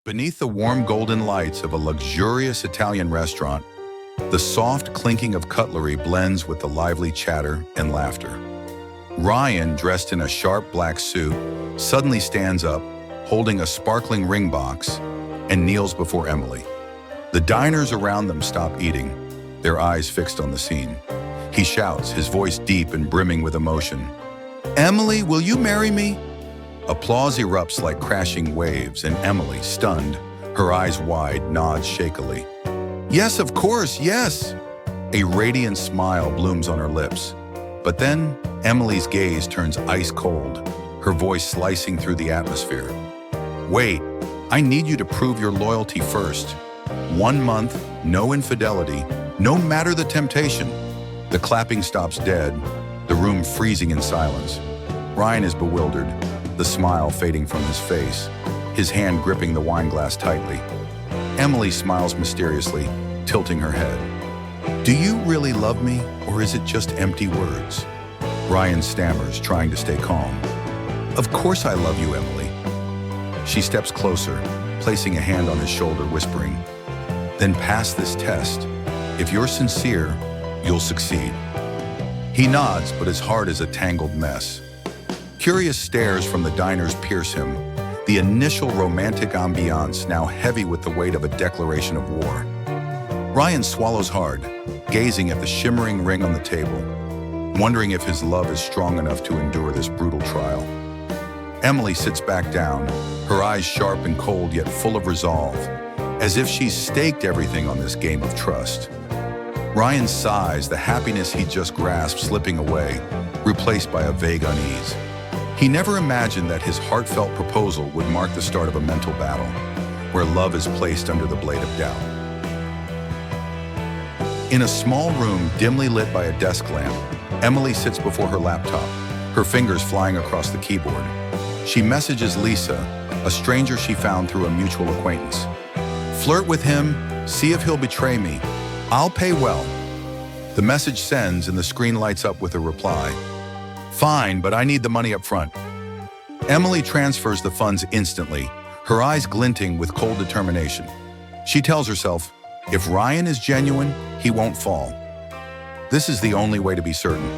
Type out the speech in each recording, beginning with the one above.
Beneath the warm golden lights of a luxurious Italian restaurant, the soft clinking of cutlery blends with the lively chatter and laughter. Ryan, dressed in a sharp black suit, suddenly stands up, holding a sparkling ring box, and kneels before Emily. The diners around them stop eating, their eyes fixed on the scene. He shouts, his voice deep and brimming with emotion. "Emily, will you marry me?" Applause erupts like crashing waves, and Emily, stunned, her eyes wide, nods shakily. "Yes, of course, yes!" A radiant smile blooms on her lips. But then, Emily's gaze turns ice cold, her voice slicing through the atmosphere. "Wait, I need you to prove your loyalty first. 1 month, no infidelity, no matter the temptation." The clapping stops dead, the room freezing in silence. Ryan is bewildered, the smile fading from his face, his hand gripping the wine glass tightly. Emily smiles mysteriously, tilting her head. "Do you really love me, or is it just empty words?" Ryan stammers, trying to stay calm. "Of course I love you, Emily." She steps closer, placing a hand on his shoulder, whispering, "Then pass this test. If you're sincere, you'll succeed." He nods, but his heart is a tangled mess. Curious stares from the diners pierce him, the initial romantic ambiance now heavy with the weight of a declaration of war. Ryan swallows hard, gazing at the shimmering ring on the table, wondering if his love is strong enough to endure this brutal trial. Emily sits back down, her eyes sharp and cold yet full of resolve, as if she's staked everything on this game of trust. Ryan sighs, the happiness he just grasped slipping away, replaced by a vague unease. He never imagined that his heartfelt proposal would mark the start of a mental battle, where love is placed under the blade of doubt. In a small room dimly lit by a desk lamp, Emily sits before her laptop, her fingers flying across the keyboard. She messages Lisa, a stranger she found through a mutual acquaintance. "Flirt with him, see if he'll betray me. I'll pay well." The message sends and the screen lights up with a reply. "Fine, but I need the money up front." Emily transfers the funds instantly, her eyes glinting with cold determination. She tells herself, if Ryan is genuine, he won't fall. This is the only way to be certain.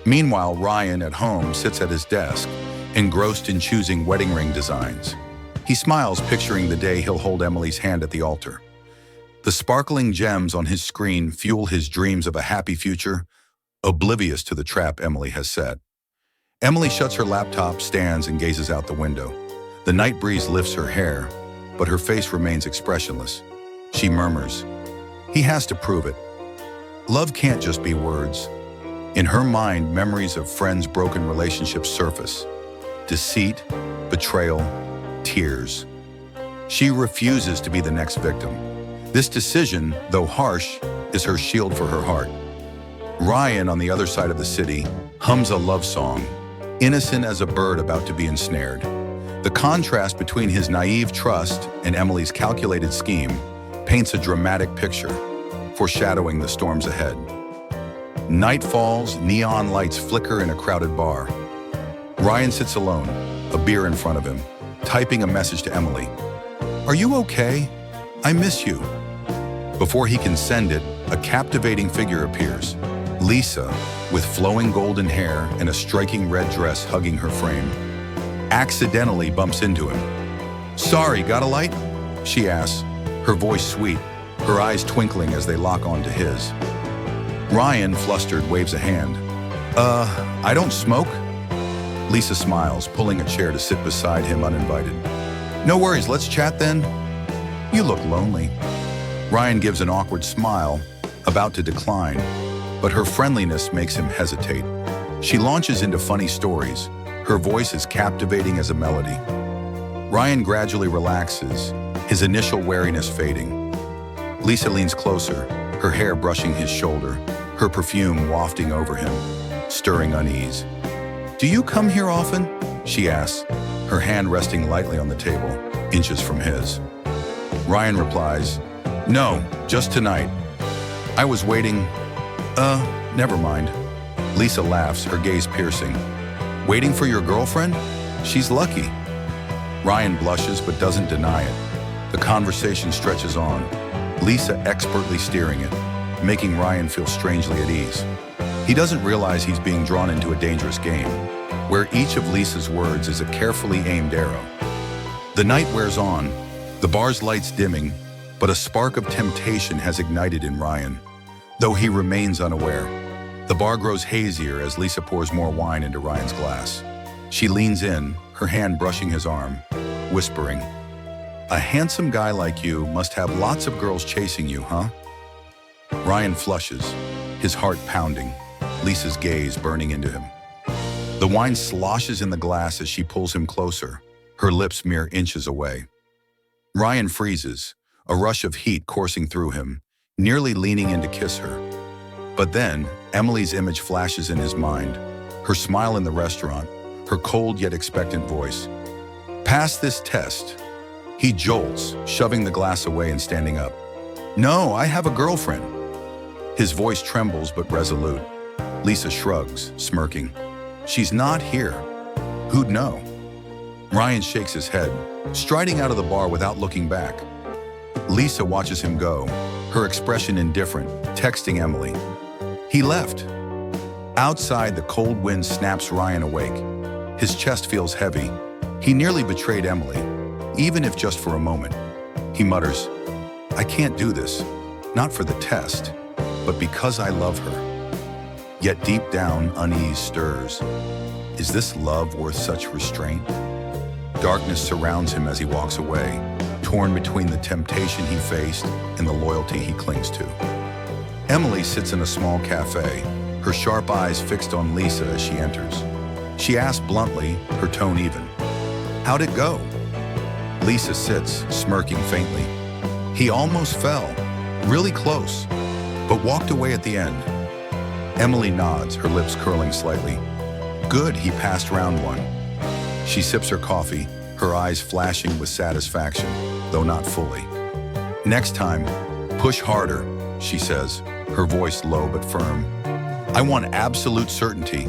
Meanwhile, Ryan at home sits at his desk, engrossed in choosing wedding ring designs. He smiles, picturing the day he'll hold Emily's hand at the altar. The sparkling gems on his screen fuel his dreams of a happy future, oblivious to the trap Emily has set. Emily shuts her laptop, stands, and gazes out the window. The night breeze lifts her hair, but her face remains expressionless. She murmurs, "He has to prove it." Love can't just be words. In her mind, memories of friends' broken relationships surface. Deceit, betrayal, tears. She refuses to be the next victim. This decision, though harsh, is her shield for her heart. Ryan, on the other side of the city, hums a love song, innocent as a bird about to be ensnared. The contrast between his naive trust and Emily's calculated scheme paints a dramatic picture, foreshadowing the storms ahead. Night falls, neon lights flicker in a crowded bar. Ryan sits alone, a beer in front of him, typing a message to Emily. "Are you okay? I miss you." Before he can send it, a captivating figure appears. Lisa, with flowing golden hair and a striking red dress hugging her frame, accidentally bumps into him. "Sorry, got a light?" she asks, her voice sweet, her eyes twinkling as they lock onto his. Ryan, flustered, waves a hand. I don't smoke." Lisa smiles, pulling a chair to sit beside him uninvited. "No worries, let's chat then." "You look lonely." Ryan gives an awkward smile, about to decline, but her friendliness makes him hesitate. She launches into funny stories, her voice as captivating as a melody. Ryan gradually relaxes, his initial wariness fading. Lisa leans closer, her hair brushing his shoulder, her perfume wafting over him, stirring unease. "Do you come here often?" she asks, her hand resting lightly on the table, inches from his. Ryan replies, "No, just tonight. I was waiting." Never mind." Lisa laughs, her gaze piercing. "Waiting for your girlfriend? She's lucky." Ryan blushes but doesn't deny it. The conversation stretches on, Lisa expertly steering it, making Ryan feel strangely at ease. He doesn't realize he's being drawn into a dangerous game, where each of Lisa's words is a carefully aimed arrow. The night wears on, the bar's lights dimming, but a spark of temptation has ignited in Ryan, though he remains unaware. The bar grows hazier as Lisa pours more wine into Ryan's glass. She leans in, her hand brushing his arm, whispering, "A handsome guy like you must have lots of girls chasing you, huh?" Ryan flushes, his heart pounding, Lisa's gaze burning into him. The wine sloshes in the glass as she pulls him closer, her lips mere inches away. Ryan freezes, a rush of heat coursing through him, nearly leaning in to kiss her. But then, Emily's image flashes in his mind, her smile in the restaurant, her cold yet expectant voice. Pass this test. He jolts, shoving the glass away and standing up. "No, I have a girlfriend." His voice trembles but resolute. Lisa shrugs, smirking. "She's not here. Who'd know?" Ryan shakes his head, striding out of the bar without looking back. Lisa watches him go, her expression indifferent, texting Emily. He left. Outside, the cold wind snaps Ryan awake. His chest feels heavy. He nearly betrayed Emily, even if just for a moment. He mutters, "I can't do this, not for the test, but because I love her." Yet deep down, unease stirs. Is this love worth such restraint? Darkness surrounds him as he walks away, torn between the temptation he faced and the loyalty he clings to. Emily sits in a small cafe, her sharp eyes fixed on Lisa as she enters. She asks bluntly, her tone even, "How'd it go?" Lisa sits, smirking faintly. "He almost fell, really close, but walked away at the end." Emily nods, her lips curling slightly. "Good, he passed round one." She sips her coffee, her eyes flashing with satisfaction, though not fully. "Next time, push harder," she says, her voice low but firm. "I want absolute certainty."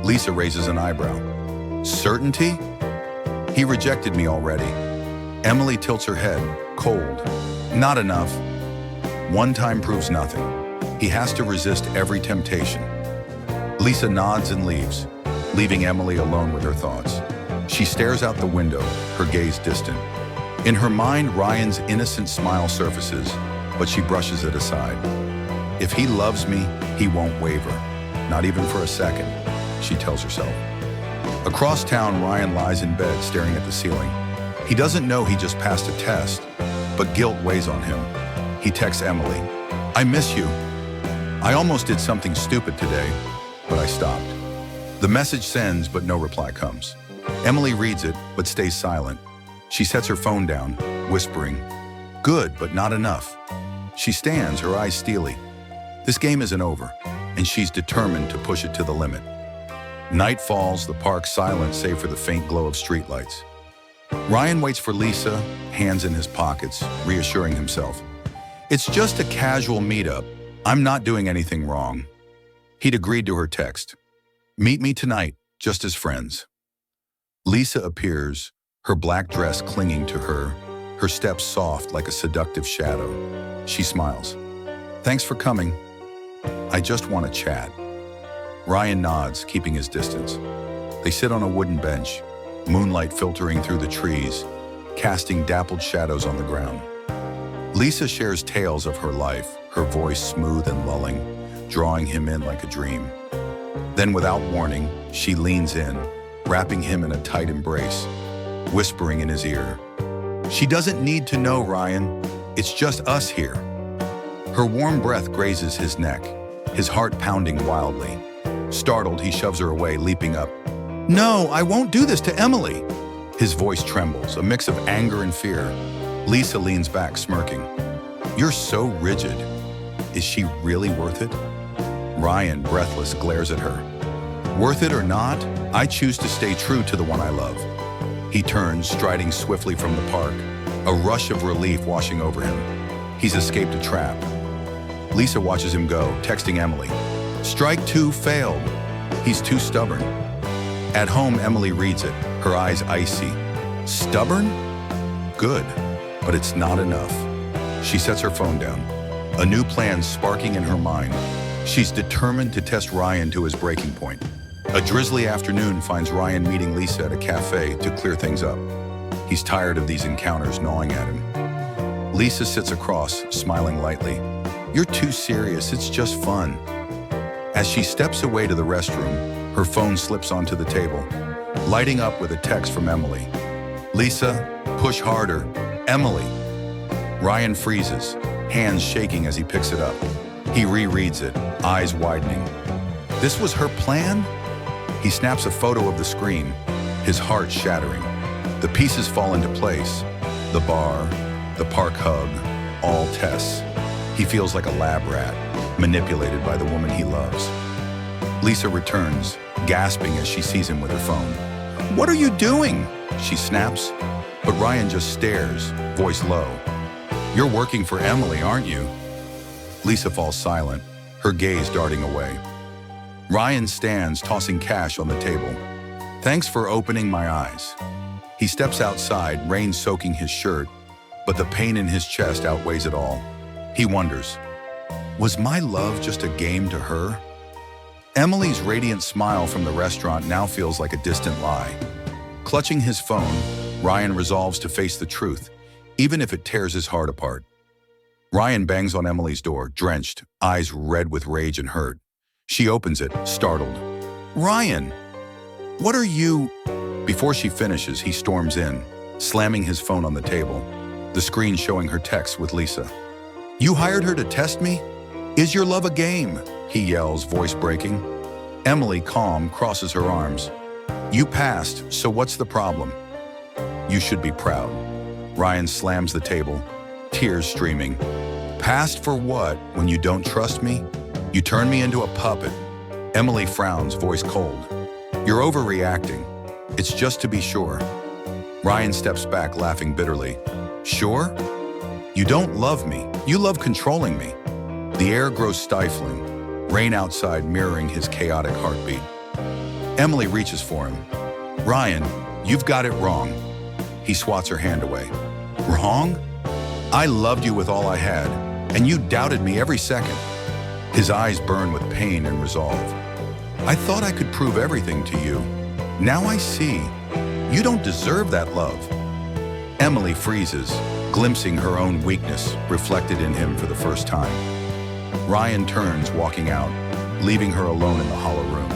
Lisa raises an eyebrow. "Certainty? He rejected me already." Emily tilts her head, cold. "Not enough. One time proves nothing. He has to resist every temptation." Lisa nods and leaves, leaving Emily alone with her thoughts. She stares out the window, her gaze distant. In her mind, Ryan's innocent smile surfaces, but she brushes it aside. If he loves me, he won't waver. Not even for a second, she tells herself. Across town, Ryan lies in bed staring at the ceiling. He doesn't know he just passed a test, but guilt weighs on him. He texts Emily, "I miss you. I almost did something stupid today, but I stopped." The message sends, but no reply comes. Emily reads it, but stays silent. She sets her phone down, whispering, "Good, but not enough." She stands, her eyes steely. This game isn't over, and she's determined to push it to the limit. Night falls, the park silent save for the faint glow of streetlights. Ryan waits for Lisa, hands in his pockets, reassuring himself. "It's just a casual meetup. I'm not doing anything wrong." He'd agreed to her text. "Meet me tonight, just as friends." Lisa appears, her black dress clinging to her steps soft like a seductive shadow. She smiles. "Thanks for coming. I just want to chat." Ryan nods, keeping his distance. They sit on a wooden bench, moonlight filtering through the trees, casting dappled shadows on the ground. Lisa shares tales of her life, her voice smooth and lulling, drawing him in like a dream. Then, without warning, she leans in, wrapping him in a tight embrace, whispering in his ear, "She doesn't need to know, Ryan. It's just us here." Her warm breath grazes his neck, his heart pounding wildly. Startled, he shoves her away, leaping up. "No, I won't do this to Emily." His voice trembles, a mix of anger and fear. Lisa leans back, smirking. "You're so rigid. Is she really worth it?" Ryan, breathless, glares at her. "Worth it or not, I choose to stay true to the one I love." He turns, striding swiftly from the park, a rush of relief washing over him. He's escaped a trap. Lisa watches him go, texting Emily. "Strike two failed. He's too stubborn." At home, Emily reads it, her eyes icy. Stubborn? Good, but it's not enough. She sets her phone down, a new plan sparking in her mind. She's determined to test Ryan to his breaking point. A drizzly afternoon finds Ryan meeting Lisa at a cafe to clear things up. He's tired of these encounters gnawing at him. Lisa sits across, smiling lightly. "You're too serious, it's just fun." As she steps away to the restroom, her phone slips onto the table, lighting up with a text from Emily. "Lisa, push harder. Emily." Ryan freezes, hands shaking as he picks it up. He rereads it, eyes widening. This was her plan? He snaps a photo of the screen, his heart shattering. The pieces fall into place. The bar, the park hug, all Tess. He feels like a lab rat, manipulated by the woman he loves. Lisa returns, gasping as she sees him with her phone. "What are you doing?" she snaps. But Ryan just stares, voice low. "You're working for Emily, aren't you?" Lisa falls silent, her gaze darting away. Ryan stands, tossing cash on the table. "Thanks for opening my eyes." He steps outside, rain soaking his shirt, but the pain in his chest outweighs it all. He wonders, was my love just a game to her? Emily's radiant smile from the restaurant now feels like a distant lie. Clutching his phone, Ryan resolves to face the truth, even if it tears his heart apart. Ryan bangs on Emily's door, drenched, eyes red with rage and hurt. She opens it, startled. "Ryan, what are you—" Before she finishes, he storms in, slamming his phone on the table, the screen showing her text with Lisa. "You hired her to test me? Is your love a game?" he yells, voice breaking. Emily, calm, crosses her arms. "You passed, so what's the problem?" "You should be proud." Ryan slams the table, tears streaming. "Passed for what, when you don't trust me? You turn me into a puppet." Emily frowns, voice cold. "You're overreacting. It's just to be sure." Ryan steps back, laughing bitterly. "Sure? You don't love me. You love controlling me." The air grows stifling, rain outside mirroring his chaotic heartbeat. Emily reaches for him. "Ryan, you've got it wrong." He swats her hand away. "Wrong? I loved you with all I had, and you doubted me every second." His eyes burn with pain and resolve. "I thought I could prove everything to you. Now I see. You don't deserve that love." Emily freezes, glimpsing her own weakness reflected in him for the first time. Ryan turns, walking out, leaving her alone in the hollow room.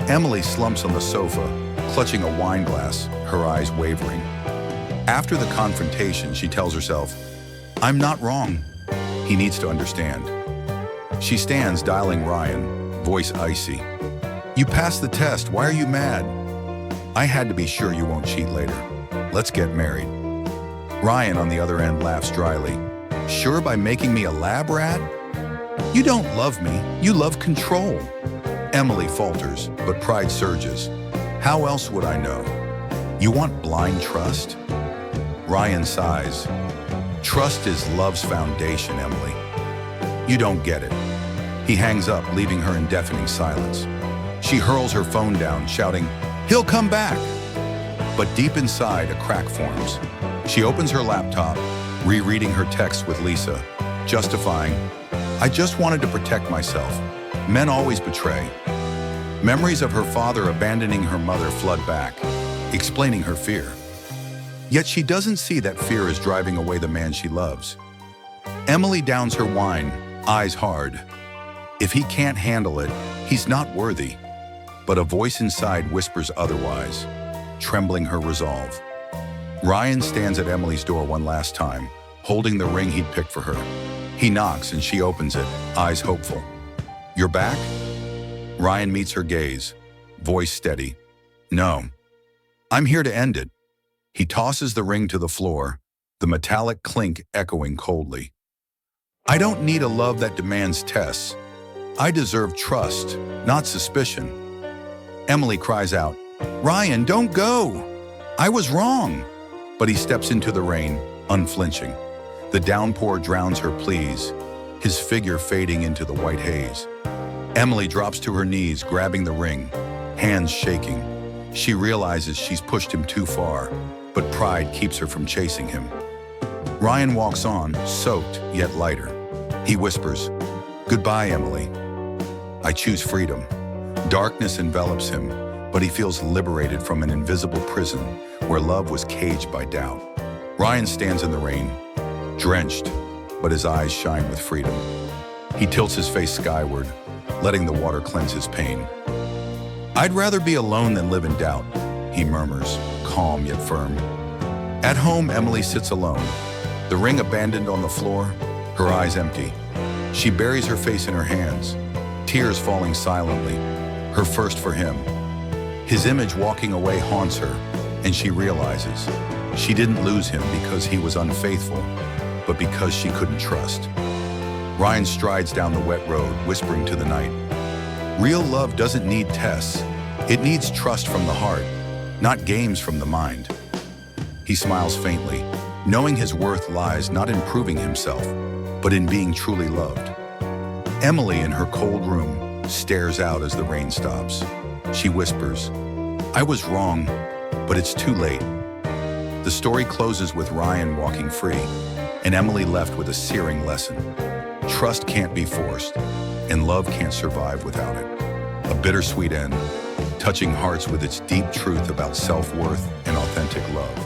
Emily slumps on the sofa, clutching a wine glass, her eyes wavering. After the confrontation, she tells herself, "I'm not wrong. He needs to understand." She stands, dialing Ryan, voice icy. "You passed the test. Why are you mad?" "I had to be sure you won't cheat later. Let's get married." Ryan, on the other end, laughs dryly. "Sure by making me a lab rat? You don't love me. You love control." Emily falters, but pride surges. "How else would I know? You want blind trust?" Ryan sighs. "Trust is love's foundation, Emily. You don't get it." He hangs up, leaving her in deafening silence. She hurls her phone down, shouting, "He'll come back!" But deep inside, a crack forms. She opens her laptop, rereading her text with Lisa, justifying, "I just wanted to protect myself. Men always betray." Memories of her father abandoning her mother flood back, explaining her fear. Yet she doesn't see that fear is driving away the man she loves. Emily downs her wine, eyes hard. If he can't handle it, he's not worthy. But a voice inside whispers otherwise, trembling her resolve. Ryan stands at Emily's door one last time, holding the ring he'd picked for her. He knocks and she opens it, eyes hopeful. "You're back?" Ryan meets her gaze, voice steady. "No, I'm here to end it." He tosses the ring to the floor, the metallic clink echoing coldly. "I don't need a love that demands tests. I deserve trust, not suspicion." Emily cries out, "Ryan, don't go! I was wrong!" But he steps into the rain, unflinching. The downpour drowns her pleas, his figure fading into the white haze. Emily drops to her knees, grabbing the ring, hands shaking. She realizes she's pushed him too far, but pride keeps her from chasing him. Ryan walks on, soaked yet lighter. He whispers, "Goodbye, Emily. I choose freedom." Darkness envelops him, but he feels liberated from an invisible prison where love was caged by doubt. Ryan stands in the rain, drenched, but his eyes shine with freedom. He tilts his face skyward, letting the water cleanse his pain. "I'd rather be alone than live in doubt," he murmurs, calm yet firm. At home, Emily sits alone, the ring abandoned on the floor, her eyes empty. She buries her face in her hands, tears falling silently, her first for him. His image walking away haunts her, and she realizes she didn't lose him because he was unfaithful, but because she couldn't trust. Ryan strides down the wet road, whispering to the night, "Real love doesn't need tests. It needs trust from the heart, not games from the mind." He smiles faintly, knowing his worth lies not in proving himself, but in being truly loved. Emily, in her cold room, stares out as the rain stops. She whispers, "I was wrong, but it's too late." The story closes with Ryan walking free, and Emily left with a searing lesson. Trust can't be forced, and love can't survive without it. A bittersweet end, touching hearts with its deep truth about self-worth and authentic love.